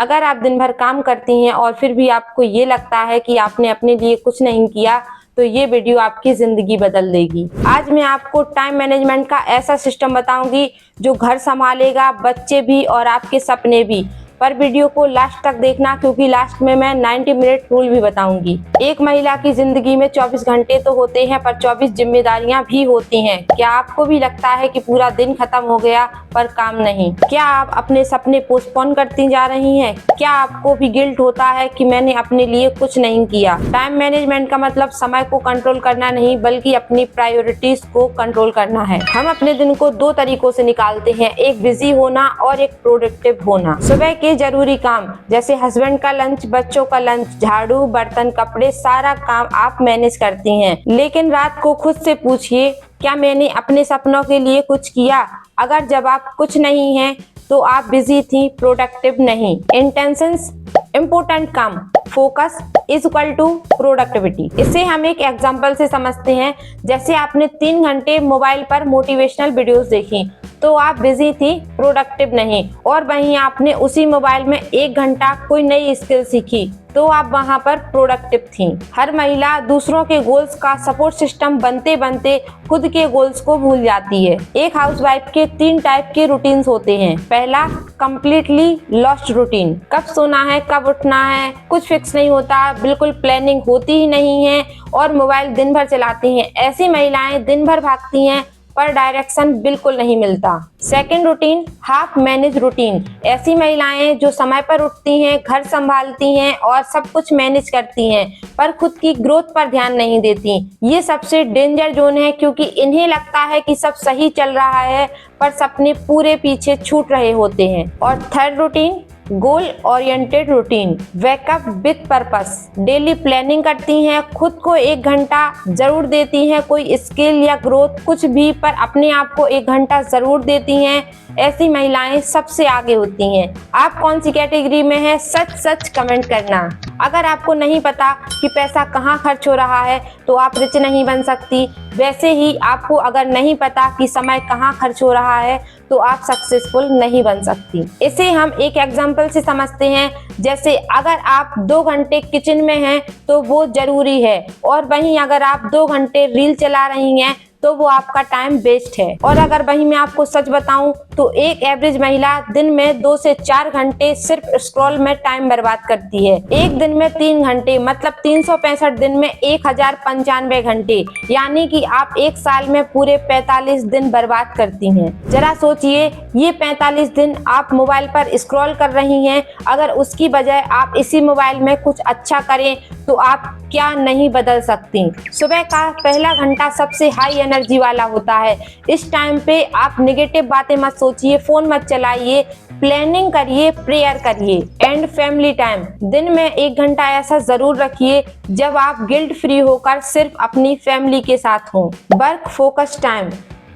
अगर आप दिन भर काम करती हैं और फिर भी आपको ये लगता है कि आपने अपने लिए कुछ नहीं किया, तो ये वीडियो आपकी जिंदगी बदल देगी। आज मैं आपको टाइम मैनेजमेंट का ऐसा सिस्टम बताऊंगी जो घर संभालेगा, बच्चे भी और आपके सपने भी। पर वीडियो को लास्ट तक देखना, क्योंकि लास्ट में मैं 90 मिनट रूल भी बताऊंगी। एक महिला की जिंदगी में 24 घंटे तो होते हैं, पर 24 जिम्मेदारियां भी होती हैं। क्या आपको भी लगता है कि पूरा दिन खत्म हो गया पर काम नहीं? क्या आप अपने सपने पोस्टपोन करती जा रही हैं? क्या आपको भी गिल्ट होता है कि मैंने अपने लिए कुछ नहीं किया? टाइम मैनेजमेंट का मतलब समय को कंट्रोल करना नहीं, बल्कि अपनी प्रायोरिटीज को कंट्रोल करना है। हम अपने दिन को 2 तरीकों से निकालते हैं, एक बिजी होना और एक प्रोडक्टिव होना। सुबह के जरूरी काम जैसे हस्बैंड का लंच, बच्चों का लंच, झाड़ू, बर्तन, कपड़े, सारा काम आप मैनेज करती हैं। लेकिन रात को खुद से पूछिए, क्या मैंने अपने सपनों के लिए कुछ किया? अगर जवाब कुछ नहीं है तो आप बिजी थी, प्रोडक्टिव नहीं। इंटेंशंस इम्पोर्टेंट काम, focus is equal to productivity. इसे हम एक एग्जाम्पल से समझते हैं। जैसे आपने 3 घंटे मोबाइल पर मोटिवेशनल वीडियोस देखी, तो आप बिजी थी, प्रोडक्टिव नहीं। और वहीं आपने उसी मोबाइल में 1 घंटा कोई नई स्किल सीखी, तो आप वहां पर प्रोडक्टिव थी। हर महिला दूसरों के गोल्स का सपोर्ट सिस्टम बनते बनते खुद के गोल्स को भूल जाती है। एक हाउसवाइफ के 3 टाइप के रूटीन्स होते हैं। पहला, कंप्लीटली लॉस्ट रूटीन। कब सोना है, कब उठना है, कुछ फिक्स नहीं होता, बिल्कुल प्लानिंग होती ही नहीं है और मोबाइल दिन भर चलाती हैं। ऐसी महिलाएं दिन भर भागती हैं पर डायरेक्शन बिल्कुल नहीं मिलता। Second routine, half manage routine. ऐसी महिलाएं जो समय पर उठती हैं, घर संभालती हैं और सब कुछ मैनेज करती हैं, पर खुद की ग्रोथ पर ध्यान नहीं देती। ये सबसे डेंजर जोन है, क्योंकि इन्हें लगता है कि सब सही चल रहा है, पर सपने पूरे पीछे छूट रहे होते हैं। और third routine, goal oriented routine. Wake up with purpose. Daily planning करती हैं, खुद को 1 घंटा जरूर देती हैं, कोई स्किल या ग्रोथ कुछ भी, पर अपने आप को 1 घंटा जरूर देती हैं। ऐसी महिलाएं सबसे आगे होती हैं। आप कौन सी कैटेगरी में हैं? सच सच कमेंट करना। अगर आपको नहीं पता कि पैसा कहाँ खर्च हो रहा है, तो आप रिच नहीं बन सकती। वैसे ही आपको अगर नहीं पता कि समय कहाँ खर्च हो रहा है, तो आप सक्सेसफुल नहीं बन सकती। इसे हम एक एग्जाम्पल से समझते हैं। जैसे अगर आप 2 घंटे किचन में हैं, तो वो जरूरी है, और वहीं अगर आप 2 घंटे रील चला रही हैं, तो वो आपका टाइम वेस्ट है। और अगर वहीं मैं आपको सच बताऊं, तो एक एवरेज महिला दिन में 2 से 4 घंटे सिर्फ स्क्रॉल में टाइम बर्बाद करती है। एक दिन में 3 घंटे, मतलब 365 दिन में 1095 घंटे, यानी कि आप एक साल में पूरे 45 दिन बर्बाद करती हैं। जरा सोचिए, ये 45 दिन आप मोबाइल पर स्क्रॉल कर रही हैं। अगर उसकी बजाय आप इसी मोबाइल में कुछ अच्छा करें, तो आप क्या नहीं बदल सकती। सुबह का पहला घंटा सबसे हाई एनर्जी वाला होता है। इस टाइम पे आप नेगेटिव बातें मत सोचिए, फोन मत चलाइए, प्लानिंग करिए, प्रेयर करिए। And family time. दिन में 1 घंटा ऐसा जरूर रखिए जब आप गिल्ट फ्री होकर सिर्फ अपनी फैमिली के साथ हों। Work focus time.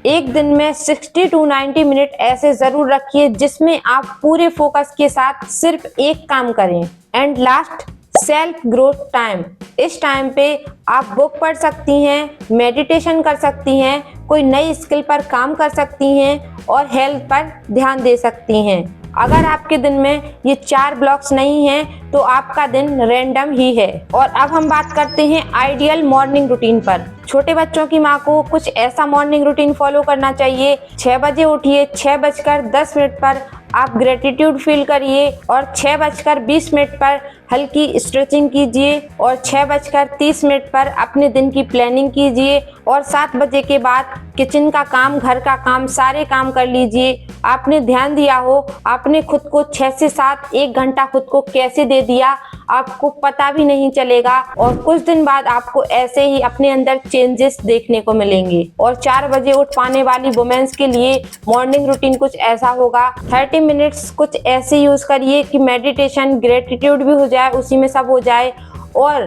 एक दिन में 60 to 90 मिनट ऐसे जरूर रखिए जिसमें आप पूरे फोकस के साथ सिर्फ एक काम करें। And last, self growth time. इस टाइम पे आप बुक पढ़ सकती हैं, मेडिटेशन कर सकती हैं, कोई नई स्किल पर काम कर सकती हैं और हेल्थ पर ध्यान दे सकती हैं। अगर आपके दिन में ये 4 ब्लॉक्स नहीं हैं, तो आपका दिन रैंडम ही है। और अब हम बात करते हैं आइडियल मॉर्निंग रूटीन पर। छोटे बच्चों की माँ को कुछ ऐसा मॉर्निंग रूटीन फॉलो करना चाहिए। 6 बजे उठिए, 6:10 पर आप ग्रेटिट्यूड फील करिए, और 6:20 पर हल्की स्ट्रेचिंग कीजिए, और 6:30 पर अपने दिन की प्लानिंग कीजिए, और 7 बजे के बाद किचन का काम, घर का काम, सारे काम कर लीजिए। आपने ध्यान दिया हो, आपने खुद को 6 से 7 1 घंटा खुद को कैसे दे दिया, आपको पता भी नहीं चलेगा। और कुछ दिन बाद आपको ऐसे ही अपने अंदर चेंजेस देखने को मिलेंगे। और 4 बजे उठ पाने वाली वुमेन्स के लिए मॉर्निंग रूटीन कुछ ऐसा होगा। 30 मिनट्स कुछ ऐसे यूज करिए कि मेडिटेशन, ग्रेटिट्यूड भी हो जाए, उसी में सब हो जाए। और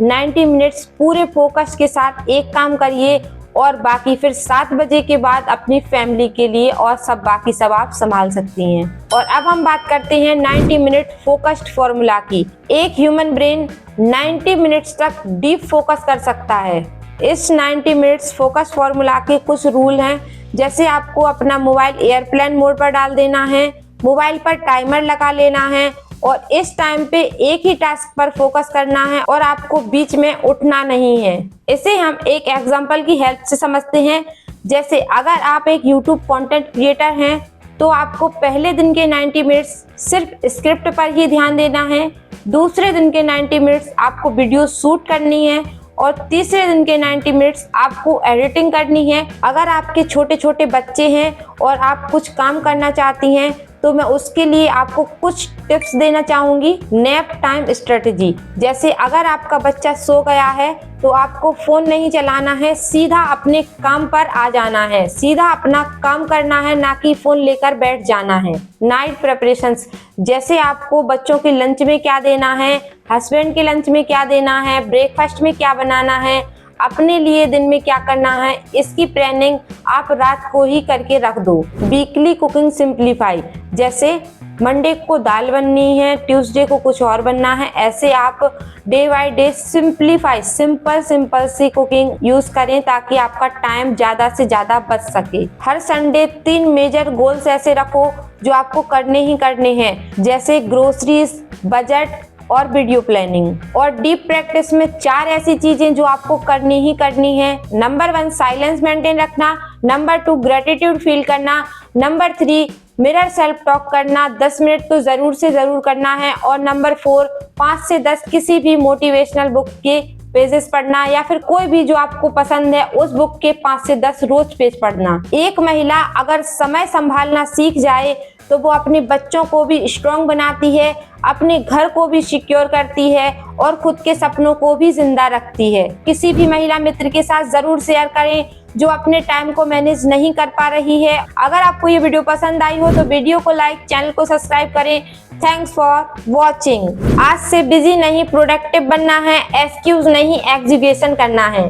90 मिनट्स पूरे फोकस के साथ एक काम करिए, और बाकी फिर 7 बजे के बाद अपनी फैमिली के लिए, और सब बाकी सब आप संभाल सकती हैं। और अब हम बात करते हैं 90 मिनट फोकस्ड फॉर्मूला की। एक ह्यूमन ब्रेन 90 मिनट्स तक डीप फोकस कर सकता है। इस 90 मिनट्स फोकस फॉर्मूला के कुछ रूल हैं। जैसे आपको अपना मोबाइल एयरप्लेन मोड पर डाल देना है, मोबाइल पर टाइमर लगा लेना है, और इस टाइम पे एक ही टास्क पर फोकस करना है और आपको बीच में उठना नहीं है। इसे हम एक एग्जांपल की हेल्प से समझते हैं। जैसे अगर आप एक YouTube कंटेंट क्रिएटर हैं तो आपको पहले दिन के 90 मिनट्स सिर्फ स्क्रिप्ट पर ही ध्यान देना है, दूसरे दिन के 90 मिनट्स आपको वीडियो शूट करनी है और तीसरे दिन के 90 मिनट्स आपको एडिटिंग करनी है। अगर आपके छोटे छोटे बच्चे हैं और आप कुछ काम करना चाहती हैं तो मैं उसके लिए आपको कुछ टिप्स देना चाहूँगी। नैप टाइम स्ट्रेटजी, जैसे अगर आपका बच्चा सो गया है तो आपको फ़ोन नहीं चलाना है, सीधा अपने काम पर आ जाना है, सीधा अपना काम करना है, ना कि फ़ोन लेकर बैठ जाना है। नाइट प्रिपरेशंस, जैसे आपको बच्चों के लंच में क्या देना है, हस्बैंड के लंच में क्या देना है, ब्रेकफास्ट में क्या बनाना है, अपने लिए दिन में क्या करना है, इसकी प्लानिंग आप रात को ही करके रख दो। वीकली कुकिंग सिंप्लीफाई, जैसे मंडे को दाल बननी है, ट्यूसडे को कुछ और बनना है, ऐसे आप day by day simplify simple सी कुकिंग यूज करें ताकि आपका टाइम ज़्यादा से ज़्यादा बच सके। हर संडे 3 मेजर गोल्स ऐसे रखो जो आपको करने ही करने हैं, जैसे ग्रोसरीज, बजट और वीडियो प्लानिंग। और डीप प्रैक्टिस में 4 ऐसी चीजें जो आपको करनी ही करनी है। नंबर 1 साइलेंस मेंटेन रखना, नंबर 2 ग्रेटिट्यूड फील करना, नंबर 3 मिरर सेल्फ टॉक करना 10 मिनट तो जरूर से जरूर करना है, और नंबर 4 5 से 10 किसी भी मोटिवेशनल बुक के पेजेस पढ़ना या फिर कोई भी जो आपको पसंद है उस बुक के 5 से 10 रोज पेज पढ़ना। एक महिला अगर समय संभालना सीख जाए तो वो अपने बच्चों को भी स्ट्रॉन्ग बनाती है, अपने घर को भी सिक्योर करती है और खुद के सपनों को भी जिंदा रखती है। किसी भी महिला मित्र के साथ जरूर शेयर करें जो अपने टाइम को मैनेज नहीं कर पा रही है। अगर आपको ये वीडियो पसंद आई हो तो वीडियो को लाइक, चैनल को सब्सक्राइब करें। Thanks for watching. आज से बिजी नहीं प्रोडक्टिव बनना है, एक्सक्यूज नहीं एग्जीक्यूशन करना है।